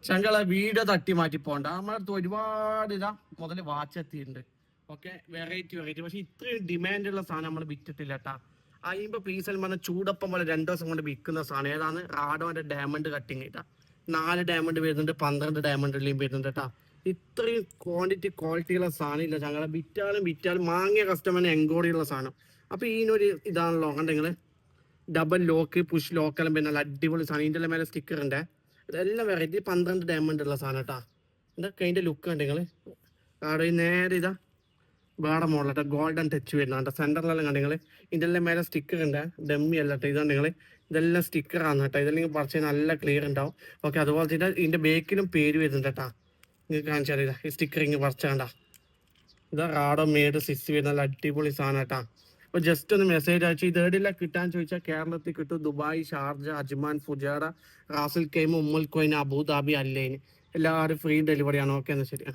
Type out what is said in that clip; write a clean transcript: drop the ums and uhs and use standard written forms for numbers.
ചങ്കളെ video തട്ടി മാറ്റി പോണ്ട. നമ്മുടെ അടുത്ത് ഒരുപാട് ഇതാ മുതൽ വാച്ച് എത്തിയിട്ടുണ്ട്. Okay, variety. പക്ഷെ ഇത്രയും ഡിമാൻഡുള്ള സാധനം നമ്മൾ വിറ്റിട്ടില്ല കേട്ടാ. 50 പീസിൽ പറഞ്ഞ ചൂടപ്പം പോലെ 2 ദിവസം കൊണ്ട് വിൽക്കുന്ന സാധനം ഏതാണ്? റാഡോന്റെ ഡയമണ്ട് കട്ടിങ് കേട്ടാ. 4 ഡയമണ്ട് വരുന്നുണ്ട്, 12 ഡയമണ്ട് വരുന്നുണ്ട് കേട്ടാ. ഇത്രയും ക്വാളിറ്റിയുള്ള സാധനം ഇല്ല ചങ്ങളെ. വിറ്റാലും വാങ്ങിയ കസ്റ്റമറിന് എൻക്വയറിയുള്ള സാധനം. അപ്പൊ ഇതിനൊരു ഇതാണല്ലോ കണ്ടെങ്കിൽ ഡബിൾ ലോക്ക് പുഷ് ലോക്കെല്ലാം പിന്നെ നല്ല അടിപൊളി സാധനം. ഇതിൻ്റെ മേലെ സ്റ്റിക്കർ ഉണ്ട്. ഇതെല്ലാം വെറൈറ്റി 12 ഡയമണ്ട് ഉള്ള സാധനം കേട്ടാ. ഇതൊക്കെ അതിന്റെ ലുക്ക് കണ്ടെങ്കിൽ അവിടെ നേരെ ഇതാ വേറെ മോഡൽ ഗോൾഡൻ ടച്ച് വരുന്നുണ്ട്. സെന്ററിലെല്ലാം കണ്ടെങ്കിൽ ഇതിൻ്റെ മേലെ സ്റ്റിക്കർ ഉണ്ട്. ഡമ്മി അല്ല കേട്ടോ. ഇതുണ്ടെങ്കിൽ ഇതെല്ലാം സ്റ്റിക്കറാണ് കേട്ടോ. ഇതെല്ലാം പറിച്ച് നല്ല ക്ലിയർ ഉണ്ടാവും. ഓക്കെ, അതുപോലെ തന്നെ ഇതിന്റെ ബേക്കിലും പേര് വരുന്നുണ്ട് കേട്ടാ. നിങ്ങൾക്ക് കാണിച്ചാൽ ഇതാ ഈ സ്റ്റിക്കർ ഇങ്ങനെ പറിച്ചാണ്ടാ. ഇതാ റാഡോ മേഡ് 6 വരുന്ന നല്ല അടിപൊളി സാധനം കേട്ടാ. അപ്പോൾ ജസ്റ്റ് ഒന്ന് മെസ്സേജ് അയച്ചു. ഇത് എവിടെയെല്ലാം കിട്ടാൻ ചോദിച്ചാൽ കേരളത്തിൽ കിട്ടും. Dubai, Sharjah, Ajman, Fujairah, Ras al Khaimah, ഉമ്മുൽ കോയിൻ, അബുദാബി, അല്ലൈൻ എല്ലാവരും ഫ്രീ ഡെലിവറിയാണ്. ഓക്കെ എന്നാൽ ശരി.